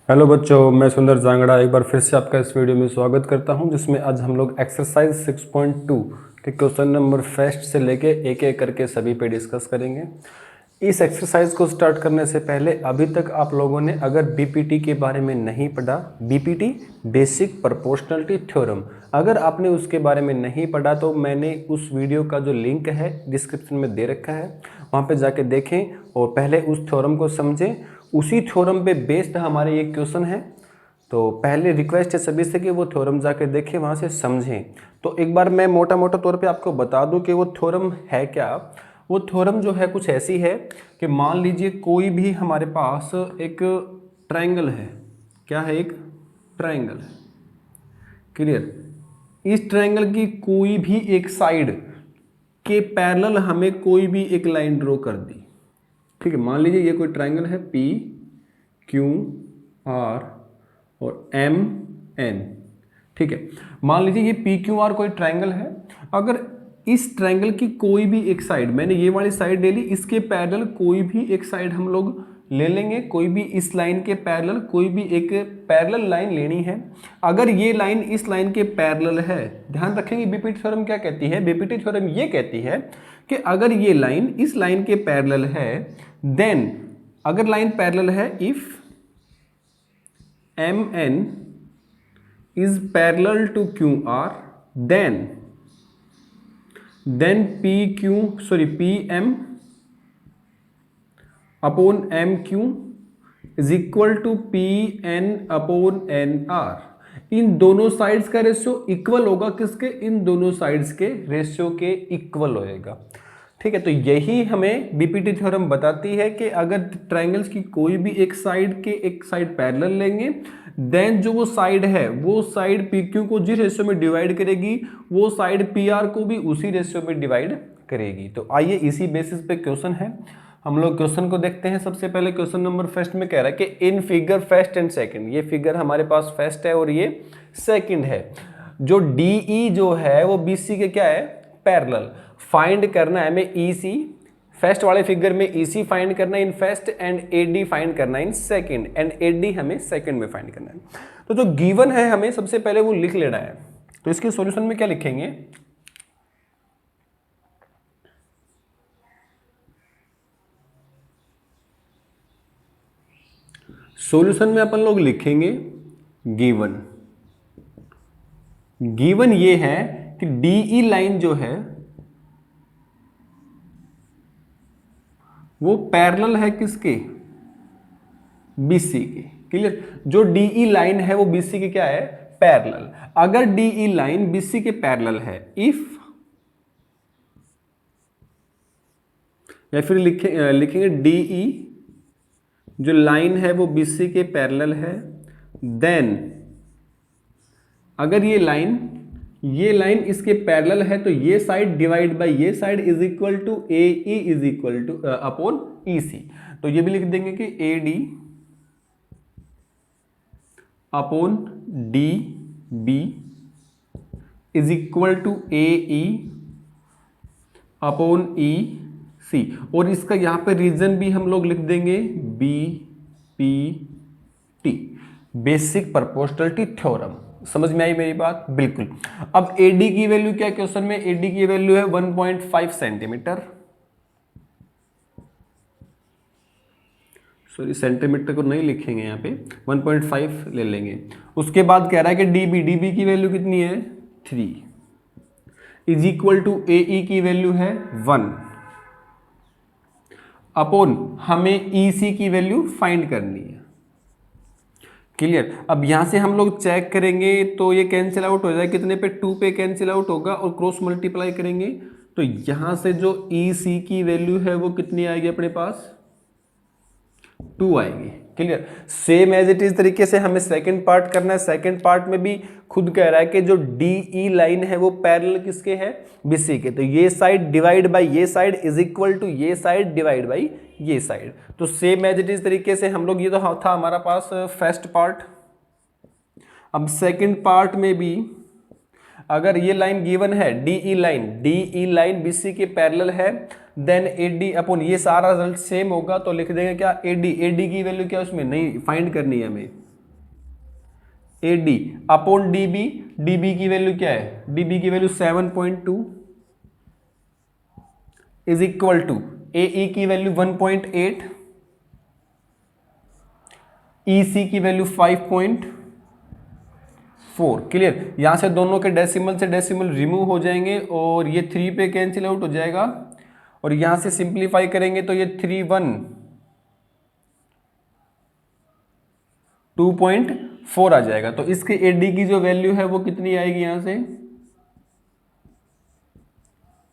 Hello बच्चों, मैं सुंदर जांगड़ा एक बार फिर से आपका इस वीडियो में स्वागत करता हूं, जिसमें आज हम लोग एक्सरसाइज 6.2 के क्वेश्चन नंबर फर्स्ट से लेके एक एक करके सभी पे डिस्कस करेंगे। इस एक्सरसाइज को स्टार्ट करने से पहले अभी तक आप लोगों ने अगर बीपीटी के बारे में नहीं पढ़ा, बीपीटी बेसिक प्रोपोर्शनलिटी थ्योरम, अगर आपने उसके बारे में नहीं पढ़ा तो मैंने उस वीडियो का जो लिंक है डिस्क्रिप्शन में दे रखा है, वहाँ पे जाके देखें और पहले उस थ्योरम को समझें। उसी थ्योरम पे बेस्ड हमारे ये क्वेश्चन है, तो पहले रिक्वेस्ट है सभी से कि वो थ्योरम जाके देखें, वहाँ से समझें। तो एक बार मैं मोटा मोटा तौर पे आपको बता दूं कि वो थ्योरम है क्या। वो थ्योरम जो है कुछ ऐसी है कि मान लीजिए कोई भी हमारे पास एक ट्रायंगल है। क्या है? एक ट्रायंगल है। क्लियर? इस ट्रायंगल की कोई भी एक साइड के पैरेलल हमें कोई भी एक लाइन ड्रॉ कर दी। ठीक है, मान लीजिए ये कोई ट्रायंगल है पी क्यू आर और एम एन। ठीक है, मान लीजिए ये पी क्यू आर कोई ट्रायंगल है। अगर इस ट्रायंगल की कोई भी एक साइड, मैंने ये वाली साइड ले ली, इसके पैरेलल कोई भी एक साइड हम लोग ले लेंगे, कोई भी इस लाइन के पैरेलल कोई भी एक पैरेलल लाइन लेनी है। अगर ये लाइन इस लाइन के पैरेलल है, ध्यान रखेंगे बीपीटी थ्योरम क्या कहती है। बीपीटी थ्योरम ये कहती है कि अगर ये लाइन इस लाइन के पैरेलल है, देन अगर लाइन पैरेलल है, if M N is parallel to Q R, then P M upon M Q is equal to P N upon N R. इन दोनों साइड्स का रेशियो इक्वल होगा किसके? इन दोनों साइड्स के रेशियो के इक्वल होएगा। ठीक है, तो यही हमें बीपीटी थ्योरम बताती है कि अगर ट्रायंगल्स की कोई भी एक साइड पैरेलल लेंगे, देन जो वो साइड है, वो साइड पी क्यू को जिस रेशियो में डिवाइड करेगी, वो साइड पी आर को भी उसी रेशियो में डिवाइड करेगी। तो आइए इसी बेसिस पे क्वेश्चन है, हम लोग क्वेश्चन को देखते हैं। सबसे पहले क्वेश्चन नंबर फर्स्ट में कह रहा है कि in figure first and second, ये फिगर हमारे पास फर्स्ट है और ये सेकंड है। जो डीई जो है वो बीसी के क्या है? पैरेलल। फाइंड करना है हमें ईसी, फर्स्ट वाले फिगर में ईसी फाइंड करना है in first, and AD find करना है इन सेकंड, एंड एडी हमें सेकंड में फाइंड करना है। तो जो गिवन है हमें सबसे पहले वो लिख लेना है। तो इसके सॉल्यूशन में क्या लिखेंगे? सॉल्यूशन में अपन लोग लिखेंगे गिवन। गिवन ये है कि डीई लाइन जो है वो पैरेलल है किसके? बीसी के। क्लियर? जो डीई लाइन है वो बीसी के क्या है? पैरेलल। अगर डीई लाइन बीसी के पैरेलल है, इफ, या फिर लिखेंगे डीई जो लाइन है वो बीसी के पैरेलल है, देन अगर ये लाइन इसके पैरेलल है तो ये साइड डिवाइड बाय ये side is equal to A E is equal to upon E C. तो ये भी लिख देंगे कि A D upon D B is equal to A E upon E C. और इसका यहां पे रीजन भी हम लोग लिख देंगे B P T, basic proportionality theorem. समझ में आई मेरी बात? बिल्कुल। अब एडी की वैल्यू क्या है क्वेश्चन में? एडी की वैल्यू है 1.5 सेंटीमीटर। सॉरी, सेंटीमीटर को नहीं लिखेंगे यहाँ पे, 1.5 ले लेंगे। उसके बाद कह रहा है कि डीबी की वैल्यू कितनी है? 3 इज इक्वल टू ए की वैल्यू है 1 अपॉन हमें ईसी की वैल्यू फाइंड करनी है। क्लियर? अब यहां से हम लोग चेक करेंगे तो ये कैंसिल आउट हो जाएगा, कितने पे? 2 पे कैंसिल आउट होगा, और क्रॉस मल्टीप्लाई करेंगे तो यहां से जो ईसी की वैल्यू है वो कितनी आएगी अपने पास? 2 आएगी। Clear? Same as it is तरीके से हमें सेकंड पार्ट करना है। सेकंड पार्ट में भी खुद कह रहा है कि जो डीई लाइन है वो पैरेलल किसके है? बीसी के। तो ये साइड डिवाइड बाय ये साइड इज इक्वल टू ये साइड डिवाइड बाय ये साइड। तो सेम एज इट इज तरीके से हम लोग, ये तो था हमारा पास फर्स्ट पार्ट। अब सेकंड पार्ट में भी अगर ये लाइन गिवन है, डीई लाइन बीसी के पैरेलल है, देन एडी अपॉन ये सारा रिजल्ट सेम होगा, तो लिख देंगे क्या? एडी की वैल्यू क्या उसमें नहीं फाइंड करनी है हमें, A D upon D B, D B की वैल्यू क्या है, डी बी की value 7.2 is equal to A E की वैल्यू 1.8, ई सी की वैल्यू 5.4। क्लियर, यहां से दोनों के डेसिमल से डेसिमल रिमूव हो जाएंगे और ये 3 पे कैंसिल आउट हो जाएगा और यहां से सिंप्लीफाई करेंगे तो ये 2.4 आ जाएगा। तो इसके ए डी की जो वैल्यू है वो कितनी आएगी, यहां से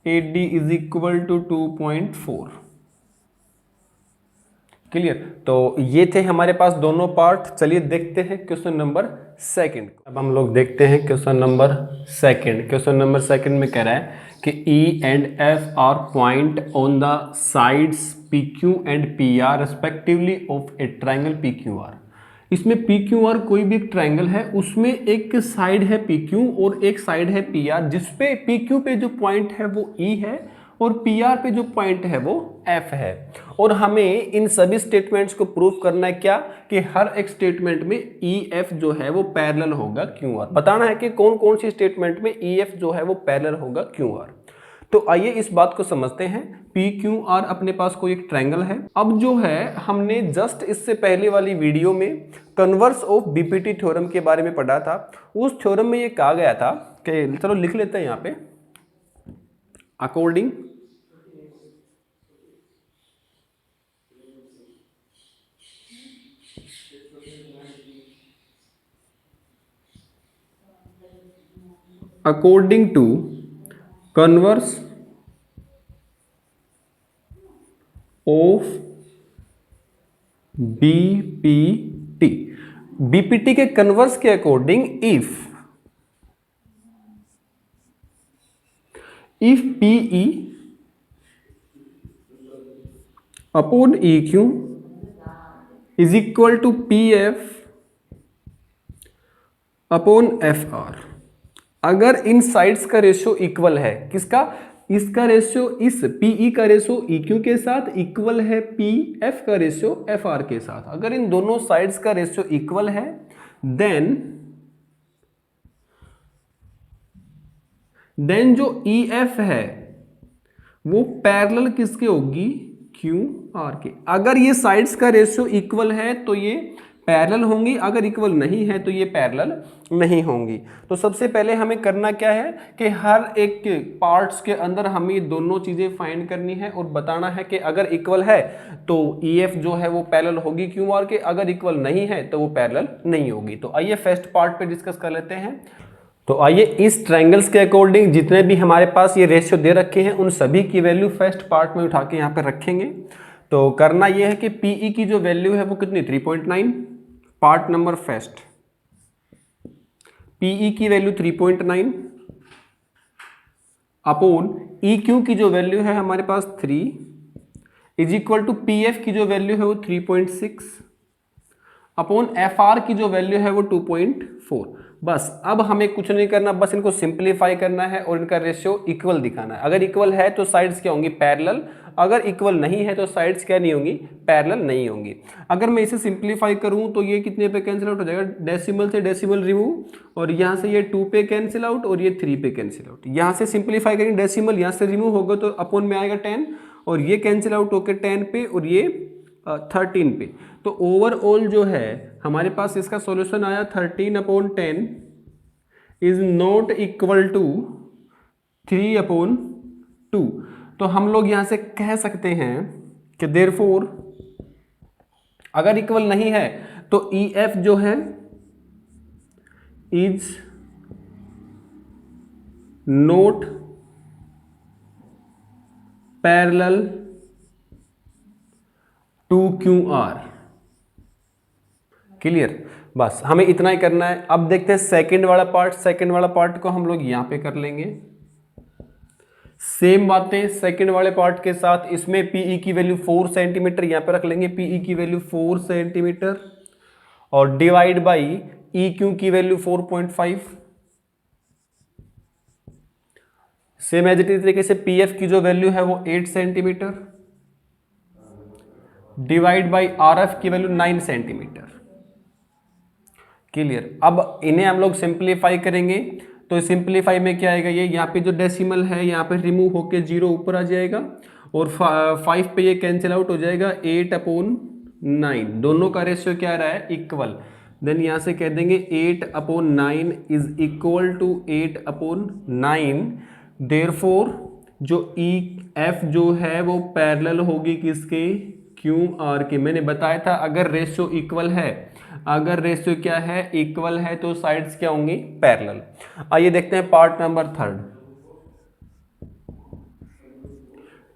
A D is equal to 2.4। Clear, तो ये थे हमारे पास दोनों पार्ट। चलिए देखते हैं क्वेश्चन नंबर सेकंड। अब हम लोग देखते हैं question number second. Question number second में कह रहा है कि E and F R point on the sides P Q and P R respectively of A triangle P Q R. इसमें पी क्यू आर कोई भी एक ट्राइंगल है, उसमें एक साइड है पी क्यू और एक साइड है पी आर, जिसपे पी क्यू पे जो पॉइंट है वो ई है और पी आर पे जो पॉइंट है वो एफ है। और हमें इन सभी स्टेटमेंट्स को प्रूव करना है क्या, कि हर एक स्टेटमेंट में ई एफ जो है वो पैरेलल होगा क्यू आर। बताना है कि कौन कौन सी स्टेटमेंट में ई एफ जो है वो पैरेलल होगा क्यू आर। तो आइए इस बात को समझते हैं। पी क्यू आर अपने पास कोई एक ट्रायंगल है। अब जो है हमने जस्ट इससे पहले वाली वीडियो में कन्वर्स ऑफ बीपीटी थ्योरम के बारे में पढ़ा था। उस थ्योरम में ये कहा गया था कि, चलो लिख लेते हैं यहाँ पे, according to converse of BPT, BPT के कन्वर्स के according if PE upon EQ is equal to PF upon FR, अगर इन साइड्स का रेशियो इक्वल है, किसका, इसका रेशियो, इस PE का रेशियो EQ के साथ इक्वल है PF का रेशियो FR के साथ, अगर इन दोनों साइड्स का रेशियो इक्वल है देन जो EF है वो पैरेलल किसके होगी, QR के। अगर ये साइड्स का रेशियो इक्वल है तो ये पैरेलल होंगी, अगर इक्वल नहीं है तो ये पैरेलल नहीं होंगी। तो सबसे पहले हमें करना क्या है कि हर एक पार्ट्स के अंदर हमें दोनों चीजें फाइंड करनी है और बताना है कि अगर इक्वल है तो EF जो है वो पैरेलल होगी QR के, अगर इक्वल नहीं है तो वो पैरेलल नहीं होगी। तो आइए फर्स्ट पार्ट पे डिस्कस कर लेते हैं। तो आइए इस ट्रायंगल्स के अकॉर्डिंग जितने भी हमारे पास ये रेशियो दे रखे हैं उन सभी की वैल्यू फर्स्ट पार्ट में उठा के यहाँ पे रखेंगे। तो करना ये है कि PE की जो वैल्यू है वो कितनी, 3.9, पार्ट नंबर फर्स्ट, PE की वैल्यू 3.9 अपॉन EQ की जो वैल्यू है हमारे पास 3 इज इक्वल टू PF की जो वैल्यू है वो 3.6 अपॉन FR की जो वैल्यू है वो 2.4। बस अब हमें कुछ नहीं करना, बस इनको सिंप्लीफाई करना है और इनका रेशियो इक्वल दिखाना है। अगर इक्वल है तो साइड्स क्या होंगी, पैरेलल, अगर इक्वल नहीं है तो साइड्स क्या नहीं होंगी, पैरेलल नहीं होंगी। अगर मैं इसे सिंप्लीफाई करूं तो ये कितने पे कैंसिल आउट हो जाएगा, डेसिमल से डेसिमल रिमूव, और यहाँ से ये 2 पे कैंसिल आउट और ये 3 पे कैंसिल आउट। यहाँ से सिंप्लीफाई करेंगे, डेसिमल यहाँ से रिमूव होगा तो अपॉन में आएगा 10 और ये कैंसिल आउट होकर 10 पे और ये 13 पे। तो ओवरऑल जो है हमारे पास इसका सॉल्यूशन आया 13/10 इज नॉट इक्वल टू 3/2। तो हम लोग यहां से कह सकते हैं कि देयरफॉर अगर इक्वल नहीं है तो EF जो है is not parallel to QR। Clear, बस हमें इतना ही करना है। अब देखते हैं सेकंड वाला पार्ट। सेकंड वाला पार्ट को हम लोग यहां पे कर लेंगे, सेम बातें सेकंड वाले पार्ट के साथ। इसमें PE की वैल्यू 4 सेंटीमीटर यहां पे रख लेंगे, PE की वैल्यू 4 सेंटीमीटर और डिवाइड बाई EQ की value 4.5। Same as it is तरीके से PF की जो वैल्यू है वो 8 सेंटीमीटर डिवाइड बाई RF की वैल्यू 9 सेंटीमीटर। क्लियर। अब इन्हें हम लोग सिंप्लीफाई करेंगे तो सिंप्लीफाई में क्या आएगा, ये यहाँ पे जो डेसिमल है यहाँ पे रिमूव होके 0 ऊपर आ जाएगा और 5 पे ये कैंसिल आउट हो जाएगा, 8/9 दोनों का रेशियो क्या आ रहा है, इक्वल। देन यहाँ से कह देंगे 8/9 इज इक्वल टू 8/9। देयरफॉर जो ई एफ जो है वो पैरेलल होगी किसके, क्यू आर के। मैंने बताया था अगर रेशियो इक्वल है, अगर रेशियो क्या है, इक्वल है, तो साइड्स क्या होंगी, पैरेलल। आइए देखते हैं part number third.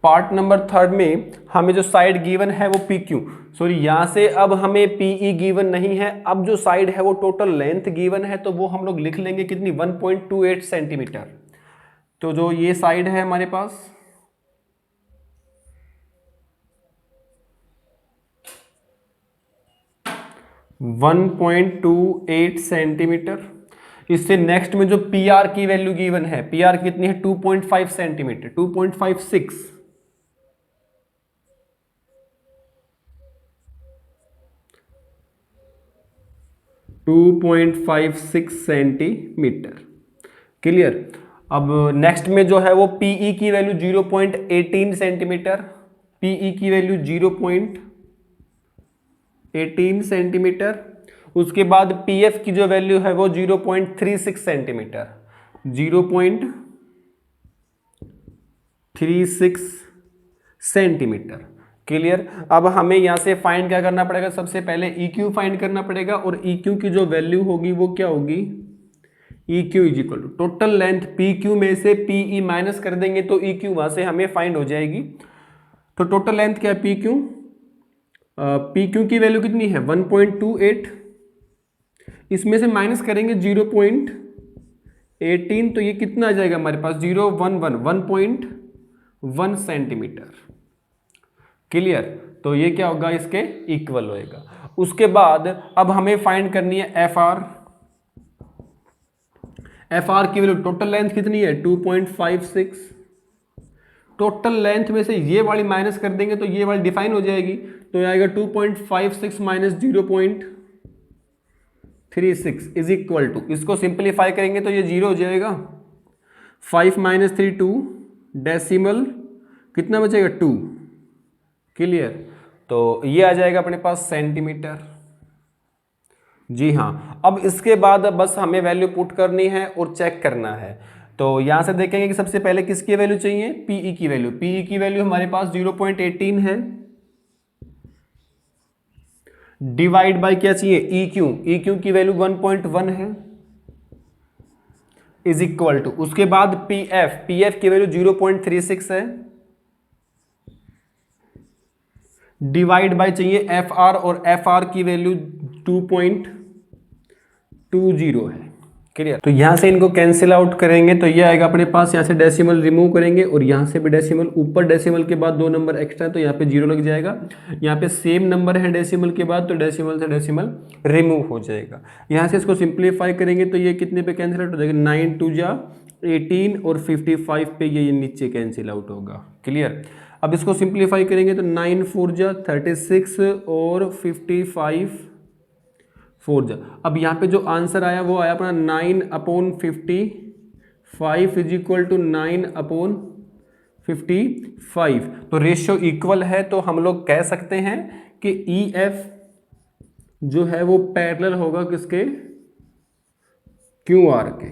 Part number third में हमें जो साइड गिवन है वो पी क्यू, सॉरी यहां से अब हमें पीई गिवन नहीं है, अब जो साइड है वो टोटल लेंथ गिवन है, तो वो हम लोग लिख लेंगे कितनी, 1.28 सेंटीमीटर। तो जो ये साइड है हमारे पास 1.28 सेंटीमीटर। इससे नेक्स्ट में जो पी आर की वैल्यू गिवन है, पी आर कितनी है, 2.5 सेंटीमीटर, 2.56। 2.56 centimetre, clear. अब नेक्स्ट में जो है वो पीई की वैल्यू 0.18 सेंटीमीटर, पीई की वैल्यू 0.18 सेंटीमीटर। उसके बाद पीएफ की जो वैल्यू है वो 0.36 सेंटीमीटर, 0.36 सेंटीमीटर, क्लियर। अब हमें यहां से फाइंड क्या करना पड़ेगा, सबसे पहले EQ फाइंड करना पड़ेगा, और EQ की जो वैल्यू होगी वो क्या होगी, EQ is equal to total length PQ में से PE माइनस कर देंगे तो EQ वहां से हमें फाइंड हो जाएगी। तो टोटल लेंथ क्या है, PQ की वैल्यू कितनी है 1.28, इसमें से माइनस करेंगे 0.18, तो ये कितना आ जाएगा हमारे पास 1.1 सेंटीमीटर, क्लियर। तो ये क्या होगा, इसके इक्वल होएगा। उसके बाद अब हमें फाइंड करनी है FR। FR की वैल्यू, टोटल लेंथ कितनी है 2.56, टोटल लेंथ में से ये वाली माइनस कर देंगे तो ये वाली डिफाइन हो जाएगी, तो ये आएगा 2.56 माइनस 0.36 इज इक्वल टू, इसको सिंप्लीफाई करेंगे तो ये 0 हो जाएगा, 5 माइनस 3 2, डेसिमल कितना बचेगा 2, क्लियर। तो ये आ जाएगा अपने पास सेंटीमीटर, जी हाँ। अब इसके बाद बस हमें वैल्यू पुट करनी है और चेक करना है। तो यहां से देखेंगे कि सबसे पहले किसकी वैल्यू चाहिए, पीई की वैल्यू। पीई की वैल्यू हमारे पास 0.18 है, डिवाइड बाय क्या चाहिए, EQ। EQ की वैल्यू 1.1 है, इज इक्वल टू, उसके बाद PF की वैल्यू 0.36 है, डिवाइड बाय चाहिए FR, और FR की वैल्यू 2.20 है, क्लियर। तो यहां से इनको कैंसिल आउट करेंगे तो ये आएगा अपने पास, यहां से डेसिमल रिमूव करेंगे और यहां से भी डेसिमल, ऊपर डेसिमल के बाद 2 नंबर एक्स्ट्रा है तो यहाँ पे 0 लग जाएगा, यहाँ पे सेम नंबर है डेसिमल के बाद तो डेसिमल से डेसिमल रिमूव हो जाएगा। यहाँ से इसको सिंप्लीफाई करेंगे तो ये कितने पे कैंसिल आउट हो जाएगा, 9 2 जा 18 और 55 पे ये नीचे कैंसिल आउट होगा, क्लियर। अब इसको सिंप्लीफाई करेंगे तो 9 4 जा 36 और 55 4 जा। अब यहाँ पे जो आंसर आया वो आया अपना 9/55 इज इक्वल टू 9/55। तो रेशियो इक्वल है, तो हम लोग कह सकते हैं कि EF जो है वो पैरेलल होगा किसके, QR के,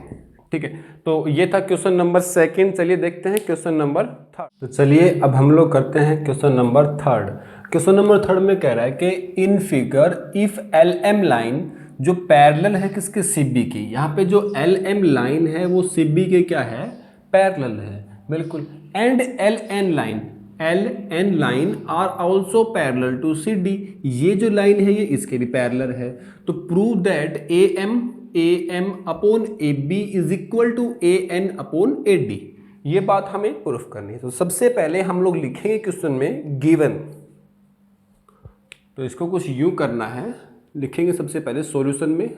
ठीक है। तो ये था क्वेश्चन नंबर सेकंड। चलिए देखते हैं क्वेश्चन नंबर थर्ड। तो चलिए अब हम लोग करते हैं question number third. Question number third में कह रहा है कि in figure if LM line जो पैरेलल है किसके, CB की। यहाँ पे जो LM लाइन है वो CB के क्या है, पैरेलल है, बिल्कुल। And LN line are also parallel to CD, ये जो लाइन है ये इसके भी पैरेलल है। तो prove that AM upon AB is equal to AN upon AD, ये बात हमें प्रूफ करनी है। तो सबसे पहले हम लोग लिखेंगे क्वेश्चन में गिवन, तो इसको कुछ यूं करना है, लिखेंगे सबसे पहले सॉल्यूशन में,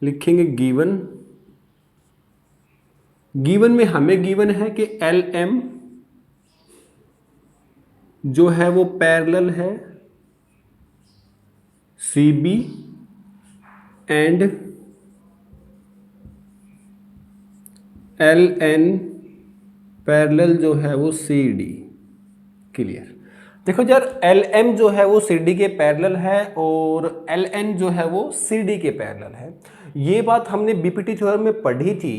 लिखेंगे गिवन। गिवन में हमें गिवन है कि LM जो है वो पैरेलल है C B and L N parallel जो है वो सी डी। क्लियर। देखो यार, एल एम जो है वो सी डी के पैरेलल है और एल एन जो है वो सी डी के पैरेलल है। ये बात हमने बीपीटी थ्योरम में पढ़ी थी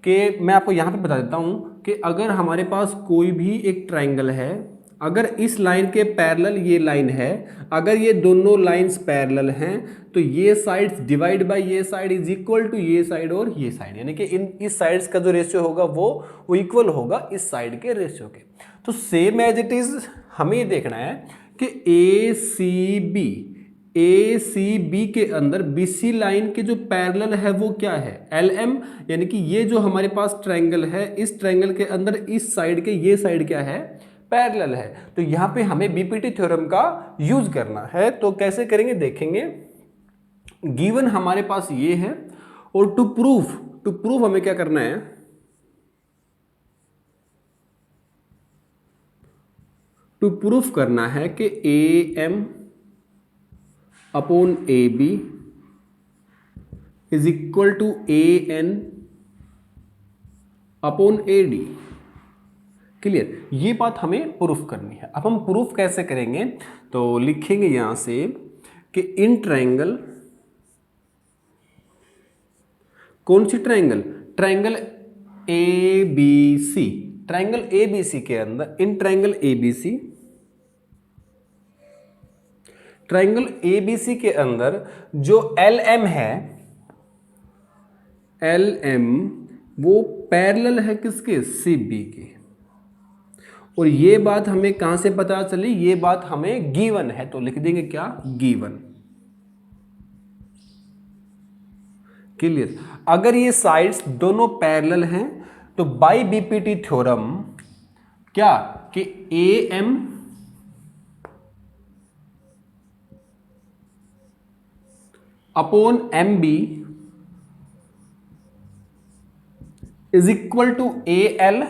कि मैं आपको यहाँ पे बता देता हूँ कि अगर हमारे पास कोई भी एक ट्राइंगल है, अगर इस लाइन के पैरेलल ये लाइन है, अगर ये दोनों लाइंस पैरेलल हैं तो ये साइड्स डिवाइड बाय ये साइड इज इक्वल टू ये साइड और ये साइड, यानी कि इस साइड्स का जो रेशियो होगा वो इक्वल होगा इस साइड के रेशियो के। तो सेम एज इट इज हमें ये देखना है कि ए सी बी के अंदर बी सी लाइन के जो पैरेलल है वो क्या है, एल एम, यानी कि ये जो हमारे पास ट्रायंगल है, इस ट्रायंगल के अंदर इस साइड के ये साइड क्या है, पैरेलल है। तो यहाँ पे हमें बीपीटी थ्योरम का यूज करना है। तो कैसे करेंगे देखेंगे। गिवन हमारे पास ये है और टू प्रूफ हमें क्या करना है, टू प्रूफ करना है कि A M upon A B is equal to A N upon A D. Clear. ये बात हमें प्रूफ करनी है। अब हम प्रूफ कैसे करेंगे, तो लिखेंगे यहां से कि इन ट्रायंगल, कौन सी triangle, triangle A B C, triangle A B C के अंदर, in triangle A B C, triangle A B C के अंदर जो एल एम है, एल एम वो पैरेलल है किसके, सी बी के। और ये बात हमें कहां से पता चली, ये बात हमें गिवन है, तो लिख देंगे क्या, गिवन। क्लियर। अगर ये साइड्स दोनों पैरेलल हैं तो बाय बीपीटी थ्योरम क्या कि A M upon M B is equal to A L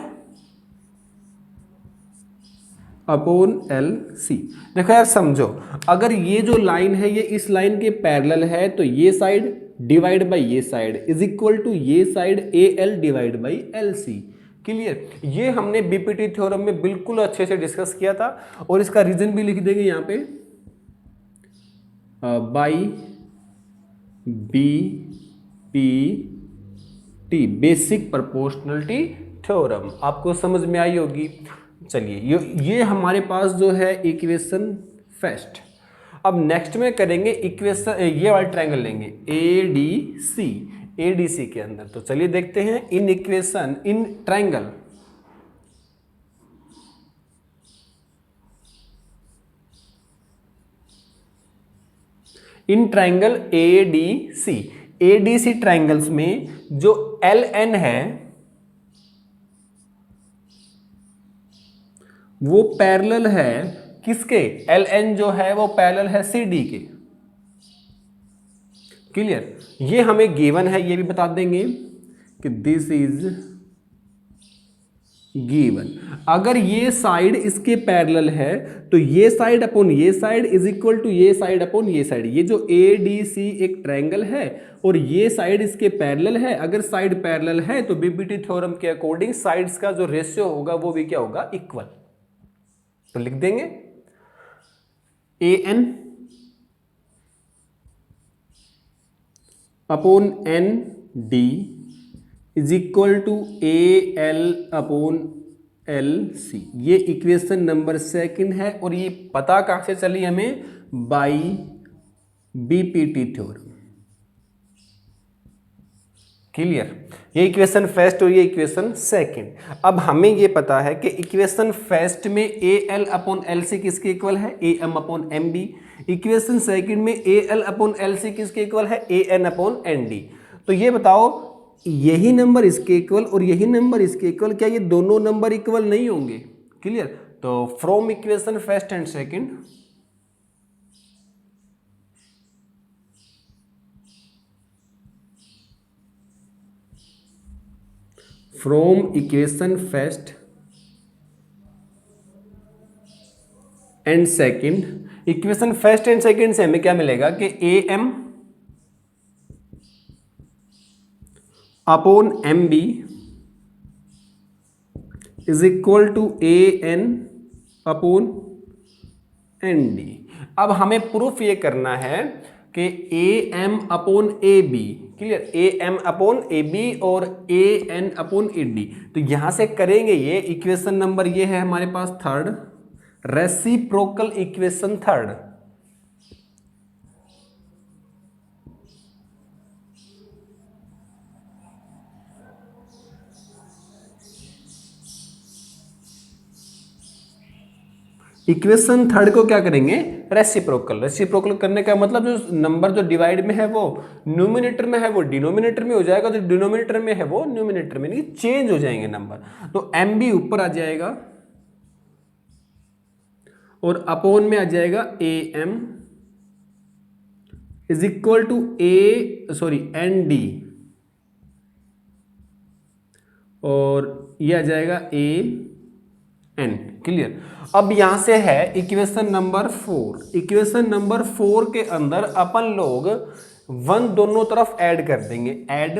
upon L C. देखो यार समझो, अगर ये जो लाइन है ये इस लाइन के पैरेलल है तो ये साइड डिवाइड बाय ये साइड इज इक्वल टू ये side A L divide by L C. Clear. ये हमने बीपीटी थ्योरम में बिल्कुल अच्छे से डिस्कस किया था और इसका रीजन भी लिख देंगे यहां पे, by B P T, basic proportionality theorem. आपको समझ में आई होगी। चलिए ये हमारे पास जो है इक्वेशन फर्स्ट। अब नेक्स्ट में करेंगे इक्वेशन, ये वाला ट्रायंगल लेंगे ए डी सी के अंदर। तो चलिए देखते हैं in equation, in triangle, in triangle A D C triangles में जो एल एन है वो पैरेलल है किसके, एल एन जो है वो पैरेलल है सी डी के। क्लियर। ये हमें गिवन है, ये भी बता देंगे कि दिस इज गिवन। अगर ये साइड इसके पैरेलल है तो ये साइड अपॉन ये साइड इज इक्वल टू ये साइड अपॉन ये साइड। ये जो ए डी सी एक ट्रायंगल है और ये साइड इसके पैरेलल है, अगर साइड पैरेलल है तो बीपीटी थ्योरम के अकॉर्डिंग साइड्स का जो रेशियो होगा वो भी क्या होगा, इक्वल। तो लिख देंगे A N upon N D is equal to A L upon L C. ये इक्वेशन नंबर सेकंड है और ये पता कहां से चली हमें, बाई बीपीटी थ्योरम। क्लियर। ये इक्वेशन फर्स्ट और ये इक्वेशन सेकंड। अब हमें ये पता है कि इक्वेशन फर्स्ट में A L upon L C किसके इक्वल है, A M upon M B. Equation second में A L upon L C किसके इक्वल है, A N upon N D. तो ये बताओ, यही नंबर इसके इक्वल और यही नंबर इसके इक्वल, क्या ये दोनों नंबर इक्वल नहीं होंगे। क्लियर। तो from equation first and second, from equation first and second equation first and second से हमें क्या मिलेगा कि A M upon M B is equal to A N upon N D. अब हमें प्रूफ ये करना है कि A M upon A B, clear, A M upon A B और A N upon A D. तो यहां से करेंगे ये इक्वेशन नंबर, ये है हमारे पास third, reciprocal equation third. Equation third को क्या करेंगे, रेसिप्रोकल। रेसिप्रोकल करने का मतलब जो नंबर जो डिवाइड में है वो न्यूमिनेटर में है वो डिनोमिनेटर में हो जाएगा, जो डिनोमिनेटर में है वो न्यूमिनेटर में, नहीं चेंज हो जाएंगे नंबर। तो एम बी ऊपर आ जाएगा और अपॉन में आ जाएगा A M is equal to N D और ये आ जाएगा ए एन, क्लियर। अब यहां से है इक्वेशन नंबर 4। इक्वेशन नंबर 4 के अंदर अपन लोग 1 दोनों तरफ ऐड कर देंगे, add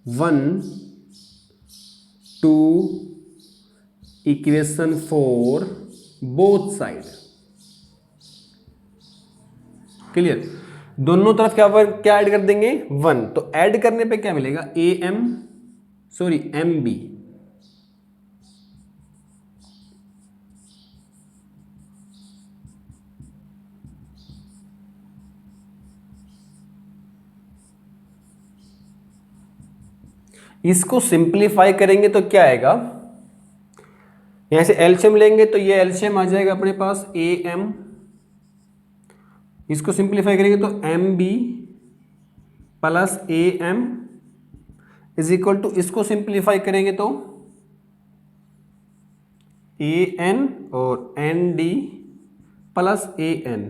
1 to equation 4 both side, clear. दोनों तरफ क्या ऐड कर देंगे, 1। तो ऐड करने पे क्या मिलेगा, एम बी इसको सिंप्लीफाई करेंगे तो क्या आएगा, यहां से एलसीएम लेंगे तो ये एलसीएम आ जाएगा अपने पास ए एम, इसको सिंप्लीफाई करेंगे तो M B plus A M is equal to, इसको सिंप्लीफाई करेंगे तो ए एन और N D plus A N,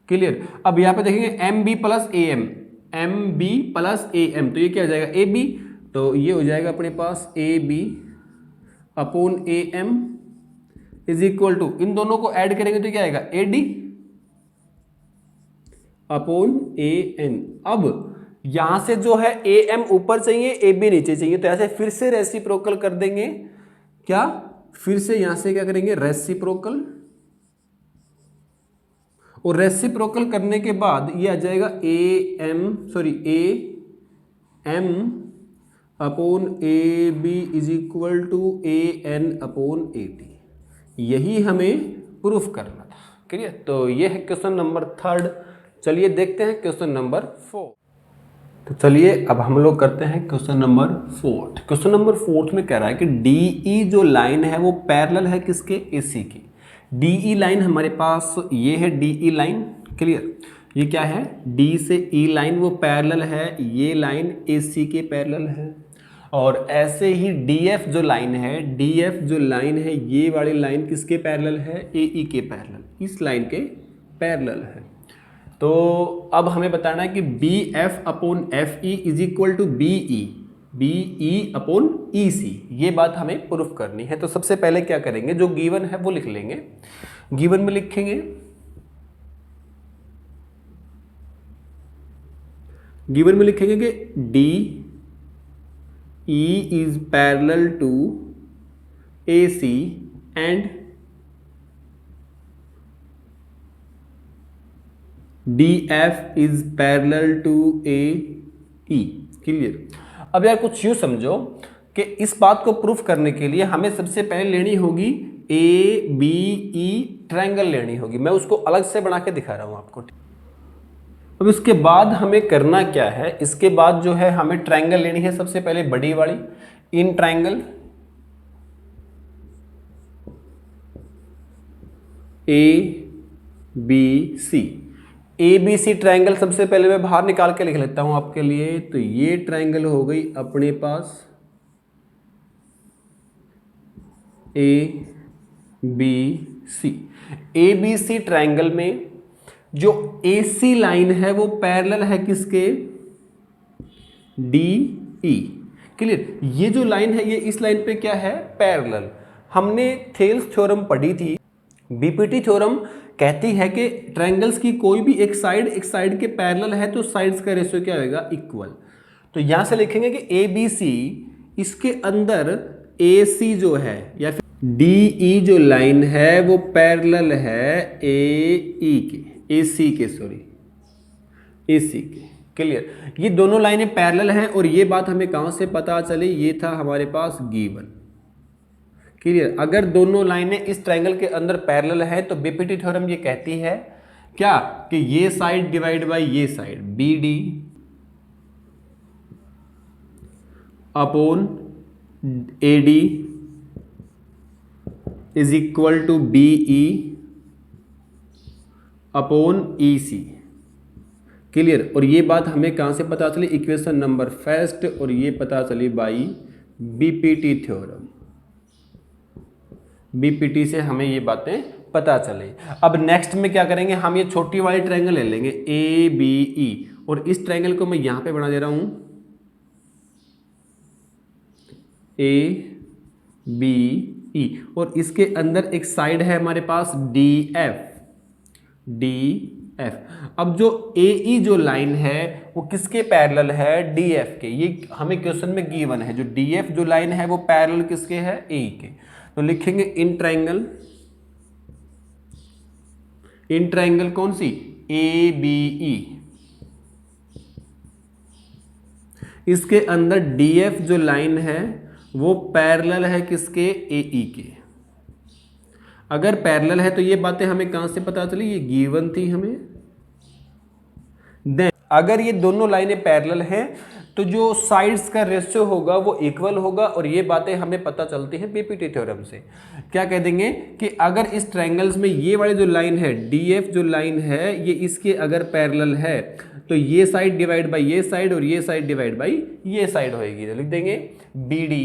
clear. अब यहां पे देखेंगे M B plus A M, M B plus A M, तो ये क्या हो जाएगा ए बी, तो ये हो जाएगा अपने पास A B upon A M is equal to, इन दोनों को ऐड करेंगे तो क्या आएगा A D upon A N. अब यहां से जो है ए एम ऊपर चाहिए, ए बी नीचे चाहिए, तो ऐसे फिर से रेसिप्रोकल कर देंगे, क्या, फिर से यहां से क्या करेंगे, रेसिप्रोकल, और रेसिप्रोकल करने के बाद ये आ जाएगा A M upon A B is equal to A N upon A T. यही हमें प्रूफ करना था, क्लियर। तो ये है क्वेश्चन नंबर 3। चलिए देखते हैं क्वेश्चन नंबर 4। तो चलिए अब हम लोग करते हैं क्वेश्चन नंबर 4। क्वेश्चन नंबर 4 में कह रहा है कि डीई जो लाइन है वो पैरेलल है किसके, एसी की। डीई लाइन हमारे पास ये है डीई लाइन, क्लियर। ये क्या है, डी से ई लाइन वो पैरेलल है, ये लाइन एसी के पैरेलल है। और ऐसे ही डीएफ जो लाइन है, ये वाली लाइन किसके पैरेलल है, एई के पैरेलल, इस लाइन के पैरेलल है। तो अब हमें बताना है कि B F upon F E is equal to B E upon E C, ये बात हमें प्रूफ करनी है। तो सबसे पहले क्या करेंगे, जो गिवन है वो लिख लेंगे। गिवन में लिखेंगे, कि D E is parallel to A C and D F is parallel to A E, clear. अब यार कुछ यूं समझो कि इस बात को प्रूफ करने के लिए हमें सबसे पहले लेनी होगी ए बी ई ट्रायंगल लेनी होगी। मैं उसको अलग से बना के दिखा रहा हूं आपको। अब इसके बाद हमें करना क्या है, इसके बाद जो है हमें ट्रायंगल लेनी है सबसे पहले बड़ी वाली, in triangle A B C. A B C triangle सबसे पहले मैं बाहर निकाल के लिख लेता हूं आपके लिए। तो ये ट्रायंगल हो गई अपने पास A B C. A B C triangle में जो ए सी लाइन है वो पैरेलल है किसके, डी ई, क्लियर। ये जो लाइन है ये इस लाइन पे क्या है, पैरेलल। हमने थेल्स थ्योरम पढ़ी थी बीपीटी थ्योरम कहती है कि ट्रायंगल्स की कोई भी एक साइड के पैरेलल है तो साइड्स का रेशियो क्या होगा, इक्वल। तो यहां से लिखेंगे कि ए बी सी, इसके अंदर ए सी जो है या फिर डी ई जो लाइन है वो पैरेलल है ए ई के, ए सी के, सॉरी ए सी के। क्लियर, ये दोनों लाइनें पैरेलल हैं और ये बात हमें कहां से पता चली, ये था हमारे पास गिवन। क्लियर, अगर दोनों लाइनें इस ट्रायंगल के अंदर पैरेलल है तो बीपीटी थ्योरम ये कहती है क्या, कि ये साइड डिवाइड बाय ये side, B D upon A D is equal to B E upon E C. Clear, और ये बात हमें कहां से पता चली, इक्वेशन नंबर फर्स्ट, और ये पता चली बाई बीपीटी थ्योरम। बीपीटी से हमें ये बातें पता चली। अब नेक्स्ट में क्या करेंगे, हम ये छोटी वाली ट्रायंगल ले लेंगे ए बी ई, और इस ट्रायंगल को मैं यहां पे बना दे रहा हूं ए बी ई, और इसके अंदर एक साइड है हमारे पास डी एफ। अब जो ए ई जो लाइन है वो किसके पैरेलल है, डी एफ के। ये हमें क्वेश्चन में गिवन है, जो डी एफ जो लाइन है वो पैरेलल किसके है, ए ई के। तो लिखेंगे इन ट्रायंगल कौन सी, ए बी ई, इसके अंदर डी एफ जो लाइन है वो पैरेलल है किसके, ए ई के। अगर पैरेलल है तो ये बातें हमें कहां से पता चली, ये गिवन थी हमें। देन अगर ये दोनों लाइनें पैरेलल हैं तो जो साइड्स का रेशियो होगा वो इक्वल होगा, और ये बातें हमें पता चलती हैं बीपीटी थ्योरम से। क्या कह देंगे कि अगर इस ट्रायंगल्स में ये वाली जो लाइन है डीएफ जो लाइन है ये इसके अगर पैरेलल है तो ये साइड डिवाइड बाय ये साइड और ये साइड डिवाइड बाय ये साइड होगी। तो लिख देंगे B D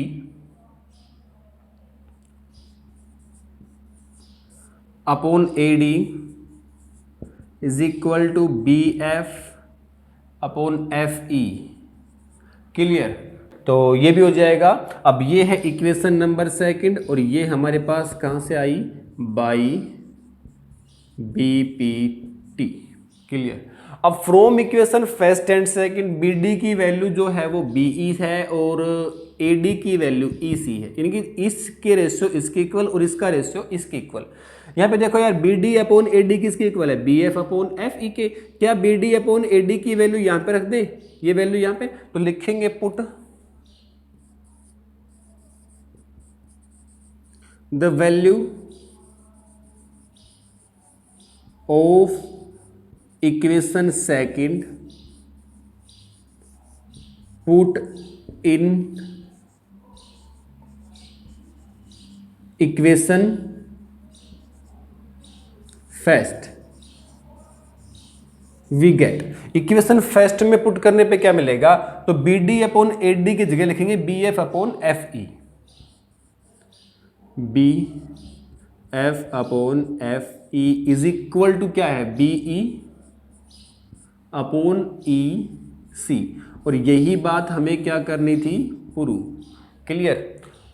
upon A D is equal to B F upon F E. Clear, तो ये भी हो जाएगा। अब ये है इक्वेशन नंबर सेकंड, और ये हमारे पास कहां से आई, बाई बीपीटी। क्लियर, अब from equation first and second B D की वैल्यू जो है वो बी ई है और ए डी की वैल्यू ई सी है, यानी कि इसके रेशियो इसके इक्वल और इसका रेशियो इसके इक्वल। यहाँ पे देखो यार, B D upon A D किसके इक्वल है, B F upon F E के। क्या B D upon A D की वैल्यू यहाँ पे रख दे, ये वैल्यू यहाँ पे, तो लिखेंगे put the value of equation second put in equation first, we get. Equation first में पुट करने पे क्या मिलेगा, तो B D upon A D की जगह लिखेंगे B F upon F E, B F upon F E is equal to क्या है, B E upon E C. और यही बात हमें क्या करनी थी, प्रूव। क्लियर,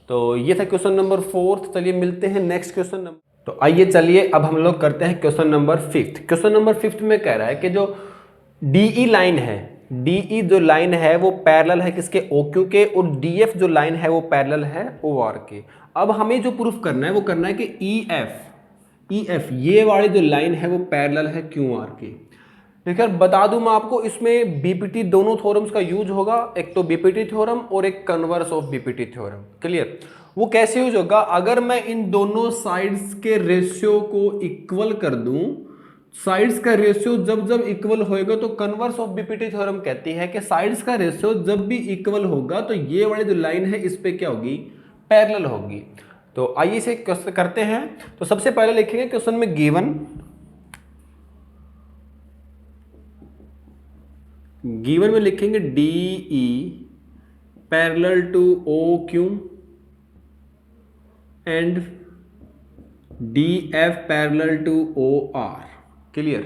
तो ये था क्वेश्चन नंबर 4। चलिए मिलते हैं नेक्स्ट क्वेश्चन नंबर। तो आइए चलिए अब हम लोग करते हैं क्वेश्चन नंबर 5। क्वेश्चन नंबर 5 में कह रहा है कि जो डीई लाइन है, डीई जो लाइन है वो पैरेलल है किसके, ओक्यू के, और डीएफ जो लाइन है वो पैरेलल है ओआर के। अब हमें जो प्रूफ करना है वो करना है कि ईएफ ये वाली जो लाइन है वो पैरेलल है क्यूआर के। देखिए बता दूं मैं आपको, इसमें बीपीटी दोनों थ्योरम्स का यूज होगा, एक तो बीपीटी थ्योरम और एक converse of BPT theorem. Clear, वो कैसे यूज होगा, अगर मैं इन दोनों साइड्स के रेशियो को इक्वल कर दूं, साइड्स का रेशियो जब इक्वल होएगा तो कन्वर्स ऑफ बीपीटी थ्योरम कहती है कि साइड्स का रेशियो जब भी इक्वल होगा तो ये वाली जो लाइन है इस पे क्या होगी, पैरेलल होगी। तो आइए इसे करते हैं। तो सबसे पहले लिखेंगे क्वेश्चन में गिवन में लिखेंगे D E parallel to O Q and D F parallel to O R. Clear,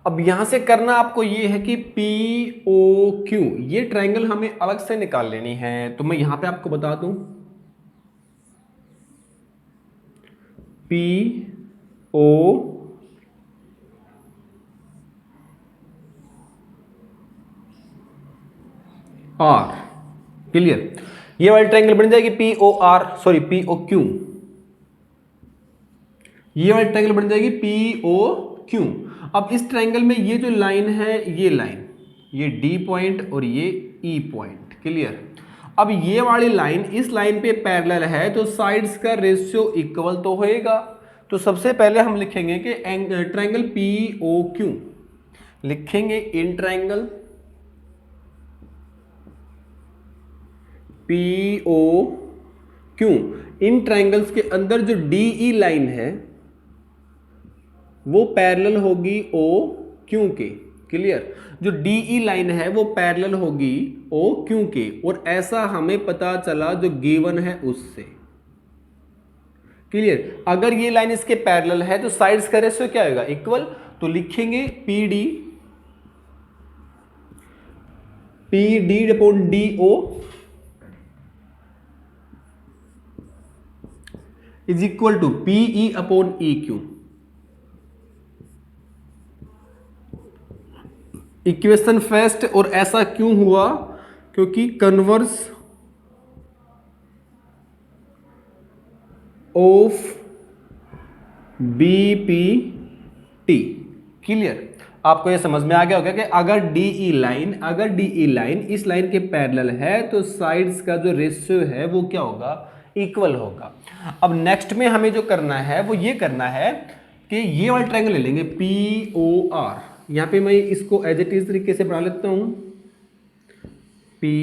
अब यहां से करना आपको ये है कि पी ओ क्यू ये ट्रायंगल हमें अलग से निकाल लेनी है। तो मैं यहां पे आपको बता दूं, पी ओ आर। क्लियर? ये वाली ट्रायंगल बन जाएगी P O R, sorry P O Q. ये वाली ट्रायंगल बन जाएगी पी ओ क्यू। अब इस ट्रायंगल में ये जो लाइन है, ये लाइन, ये डी पॉइंट और ये ई पॉइंट। क्लियर? अब ये वाली लाइन इस लाइन पे पैरेलल है तो साइड्स का रेशियो इक्वल तो होएगा। तो सबसे पहले हम लिखेंगे कि ट्रायंगल पी ओ क्यू, लिखेंगे in triangle P O Q, in triangles के अंदर जो डी ई लाइन है वो पैरेलल होगी ओ क्यू के। क्लियर? जो डी ई लाइन है वो पैरेलल होगी ओ क्यू के, और ऐसा हमें पता चला जो गिवन है उससे। क्लियर? अगर ये लाइन इसके पैरेलल है तो साइड्स का रेशियो क्या होगा? इक्वल। तो लिखेंगे P D upon D O is equal to P E upon E Q. Equation first, और ऐसा क्यों हुआ? क्योंकि converse of B P T. Clear? आपको यह समझ में आ गया होगा कि अगर डी ई लाइन इस लाइन के पैरेलल है तो साइड्स का जो रेशियो है वो क्या होगा? इक्वल होगा। अब नेक्स्ट में हमें जो करना है वो ये करना है कि ये वाला ट्रायंगल ले लेंगे पी ओ आर। यहां पे मैं इसको एज इट इज तरीके से बना लेता हूं, पी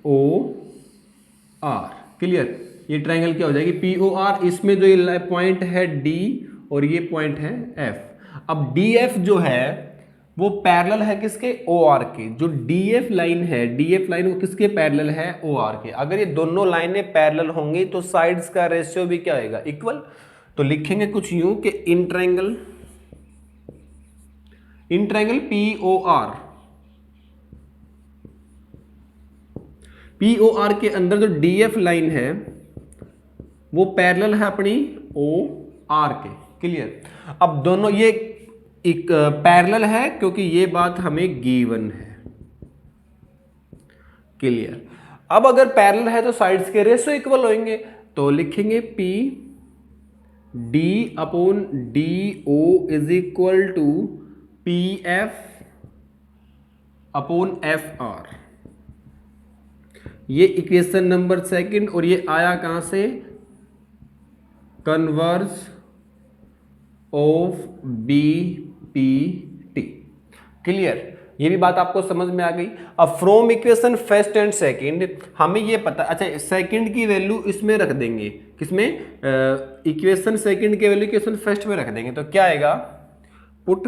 ओ आर। क्लियर? ये ट्रायंगल क्या हो जाएगी? P O R. इसमें जो ये पॉइंट है डी और ये पॉइंट है एफ। अब डी एफ जो है वो पैरेलल है किसके? ओ आर के। जो डी एफ लाइन है, डी एफ लाइन वो किसके पैरेलल है? ओ आर के। अगर ये दोनों लाइनें पैरेलल होंगी तो साइड्स का रेशियो भी क्या होगा? इक्वल। तो लिखेंगे कुछ यूं कि in triangle P O R, P O R के अंदर जो डी एफ लाइन है वो पैरेलल है अपनी ओ आर के। क्लियर? अब दोनों ये एक पैरेलल है क्योंकि ये बात हमें गिवन है। क्लियर? अब अगर पैरेलल है तो साइड्स के रेशियो इक्वल होंगे। तो लिखेंगे P D upon D O is equal to P F upon F R. ये इक्वेशन नंबर सेकंड, और ये आया कहां से? Converse of B P T. Clear? ये भी बात आपको समझ में आ गई। अब from equation first and second हमें ये पता, अच्छा सेकंड की वैल्यू इसमें रख देंगे, किसमें? इक्वेशन सेकंड की वैल्यू इक्वेशन फर्स्ट में रख देंगे। तो क्या आएगा? Put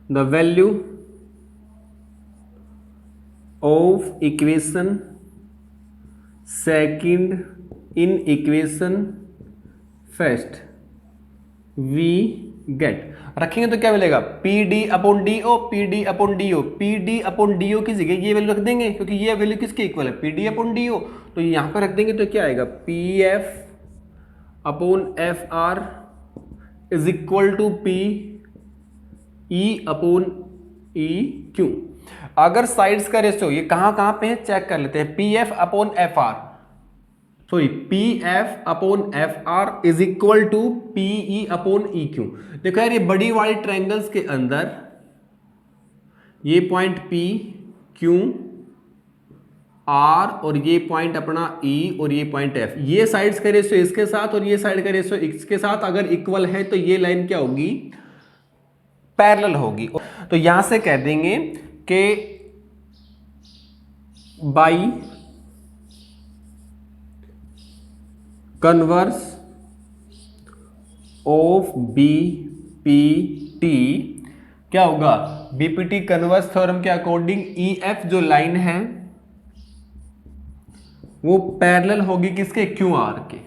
the value of equation second in equation first we get. रखेंगे तो क्या मिलेगा? P D upon D O, P D upon D O. P D upon D O की जगह ये वैल्यू रख देंगे क्योंकि ये वैल्यू किसके इक्वल है? P D upon D O. तो यहां पर रख देंगे तो क्या आएगा? P F upon F R is equal to P E upon E Q. अगर साइड्स का रेशियो ये कहां पे है चेक कर लेते हैं। P F upon F R, sorry P F upon F R is equal to P E upon E Q. देखो यार, ये बड़ी वाली ट्रायंगल्स के अंदर ये पॉइंट पी क्यू आर और ये पॉइंट अपना ई और ये पॉइंट एफ, ये साइड्स का रेशियो इसके साथ और ये साइड का रेशियो इसके साथ अगर इक्वल है तो ये लाइन क्या होगी? पैरेलल होगी। तो यहां से कह देंगे कि by converse of B P T क्या होगा? बीपीटी कन्वर्स थ्योरम के अकॉर्डिंग ई एफ जो लाइन है वो पैरेलल होगी किसके? क्यू आर के।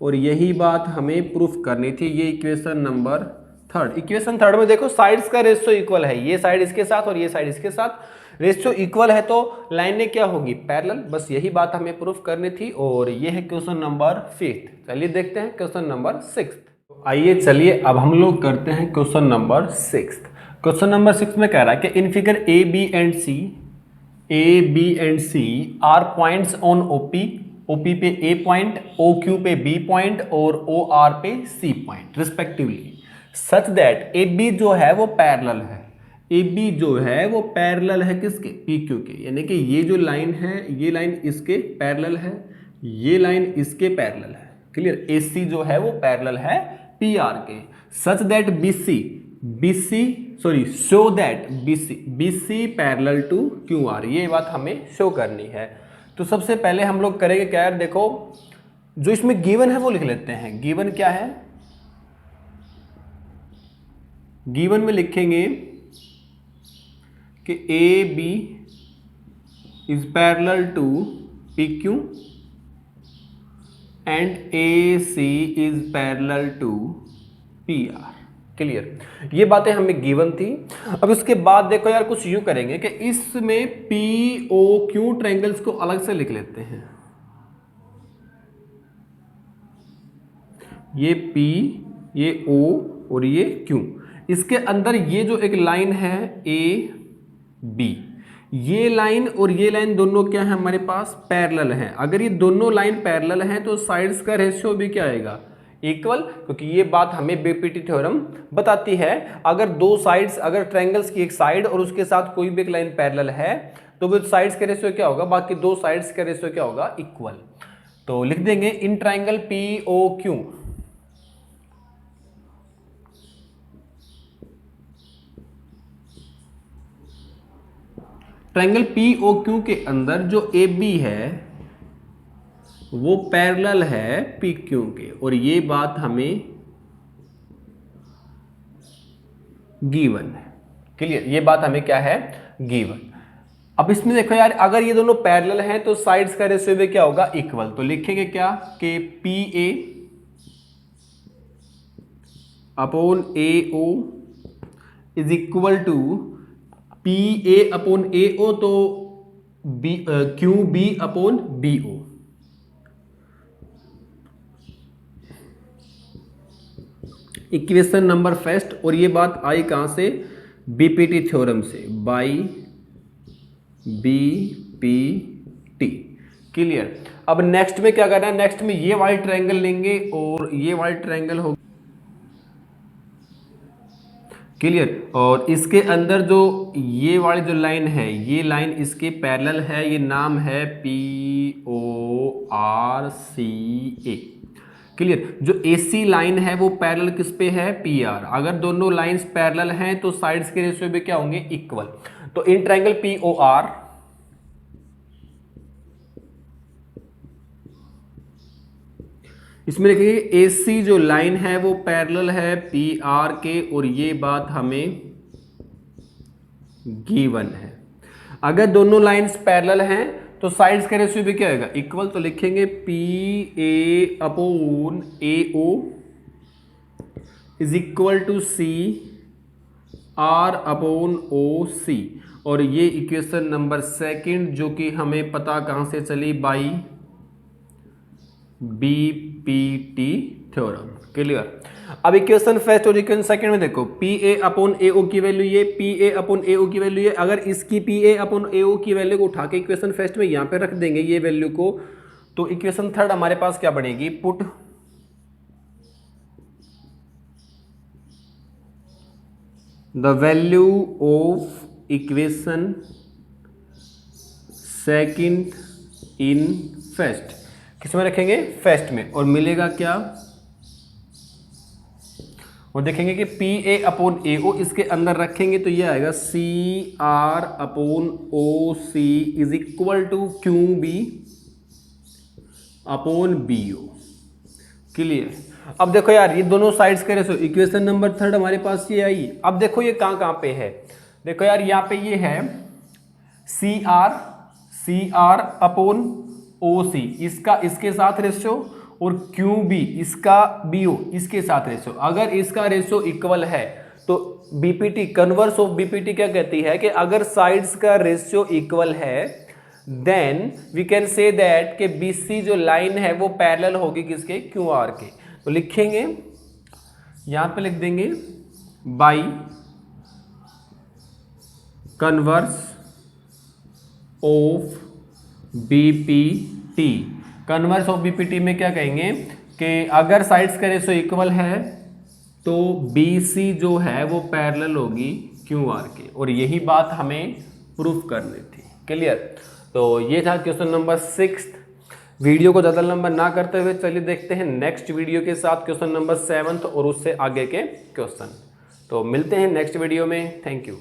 और यही बात हमें प्रूफ करनी थी। ये equation number third. Equation third में देखो साइड्स का रेशियो इक्वल है, ये साइड इसके साथ और ये साइड इसके साथ। रेशियो इक्वल है तो लाइनें क्या होगी, पैरेलल। बस यही बात हमें प्रूफ करनी थी और ये है क्वेश्चन नंबर 5। चलिए देखते हैं क्वेश्चन नंबर 6। तो आइए चलिए अब हम लोग करते हैं क्वेश्चन नंबर 6। क्वेश्चन नंबर 6 में कह रहा है कि in figure A B and C are points on OP पे ए पॉइंट, ओ क्यू पे बी पॉइंट और ओ आर पे C point respectively, such that A B जो है वो पैरेलल है। ए बी जो है वो पैरेलल है किसके, पी क्यू के, यानी कि ये जो लाइन है ये लाइन इसके पैरेलल है, ये लाइन इसके पैरेलल है। क्लियर। ए सी जो है वो पैरेलल है पी आर के, such that show that B C parallel to Q R, ये बात हमें शो करनी है। तो सबसे पहले हम लोग करेंगे क्या यार, देखो जो इसमें गिवन है वो लिख लेते हैं। गिवन क्या है, गिवन में लिखेंगे कि A B is parallel to P Q and A C is parallel to P R. Clear, ये बातें हमें गिवन थी। अब इसके बाद देखो यार कुछ यूं करेंगे कि इसमें पी ओ क्यू ट्रायंगल्स को अलग से लिख लेते हैं। ये पी, ये ओ और ये क्यू, इसके अंदर ये जो एक लाइन है ए बी, ये लाइन और ये लाइन दोनों क्या है हमारे पास, पैरेलल हैं। अगर ये दोनों लाइन पैरेलल हैं तो साइड्स का रेशियो भी क्या आएगा, इक्वल, क्योंकि ये बात हमें बीपीटी थ्योरम बताती है। अगर दो साइड्स, अगर ट्रायंगल्स की एक साइड और उसके साथ कोई भी एक लाइन पैरेलल है तो वो साइड्स का रेशियो क्या होगा, बाकी दो साइड्स का रेशियो क्या होगा, इक्वल। तो लिख देंगे in triangle P O Q, triangle P O Q के अंदर जो ए बी है वो पैरेलल है पी क्यू के, और ये बात हमें गिवन है। क्लियर, ये बात हमें क्या है, गिवन। अब इसमें देखो यार अगर ये दोनों पैरेलल हैं तो साइड्स का रेशियो भी क्या होगा, इक्वल। तो लिखेंगे क्या कि P A upon A O is equal to P A upon A O, तो B Q B upon B O. Equation number first, और ये बात आई कहां से, बीपीटी थ्योरम से, बाय बीपीटी। क्लियर। अब नेक्स्ट में क्या करना है, नेक्स्ट में ये वाले ट्रायंगल लेंगे और ये वाले ट्रायंगल होगा। क्लियर, और इसके अंदर जो ये वाली जो लाइन है ये लाइन इसके पैरेलल है, ये नाम है पी ओ आर सी ए। क्लियर, जो AC लाइन है वो पैरेलल किस पे है, PR। अगर दोनों लाइंस पैरेलल हैं तो साइड्स के रेशियो भी क्या होंगे, इक्वल। तो इन ट्रायंगल POR इसमें लिखिए AC जो लाइन है वो पैरेलल है PR के, और ये बात हमें गिवन है। अगर दोनों लाइंस पैरेलल हैं तो साइड्स का रेशियो भी क्या होगा, इक्वल। तो लिखेंगे P A upon A O is equal to C R upon O C, और ये इक्वेशन नंबर सेकंड जो कि हमें पता कहां से चली, बाई बीपीटी थ्योरम। क्लियर। अब इक्वेशन फर्स्ट और इक्वेशन सेकंड में देखो, पी ए अपॉन ए ओ की वैल्यू ये, पी ए अपॉन ए ओ की वैल्यू ये। अगर इसकी पी ए अपॉन ए ओ की वैल्यू को उठा के इक्वेशन फर्स्ट में यहां पे रख देंगे ये वैल्यू को, तो इक्वेशन थर्ड हमारे पास क्या बनेगी, put the value of equation second in first, किस में रखेंगे, फर्स्ट में, और मिलेगा क्या, और देखेंगे कि पी ए अपॉन ए ओ इसके अंदर रखेंगे तो ये आएगा C R upon O C is equal to Q B upon B O. Clear. अब देखो यार ये दोनों साइड्स का रेशियो, इक्वेशन नंबर थर्ड हमारे पास ये आई। अब देखो ये कहाँ कहाँ पे है, देखो यार यहाँ पे ये है सी आर अपॉन ओ सी, इसका इसके साथ रेशियो, और क्यू बी इसका बी ओ इसके साथ रेशियो। अगर इसका रेशियो इक्वल है तो बीपीटी, कन्वर्स ऑफ बीपीटी क्या कहती है कि अगर साइड्स का रेशियो इक्वल है then we can say that कि बीसी जो लाइन है वो पैरेलल होगी किसके, क्यू आर के। तो लिखेंगे, यहां पे लिख देंगे by converse of BPT. Converse of BPT में क्या कहेंगे कि अगर साइड्स का रेशियो इक्वल है तो BC जो है वो पैरेलल होगी QR के, और यही बात हमें प्रूफ करनी थी। क्लियर? तो ये था क्वेश्चन नंबर 6। वीडियो को ज़्यादा लंबा ना करते हुए चलिए देखते हैं नेक्स्ट वीडियो के साथ क्वेश्चन नंबर 7 और उससे आगे के क्वेश्चन। तो मिलते हैं नेक्स्ट वीडियो में। Thank you.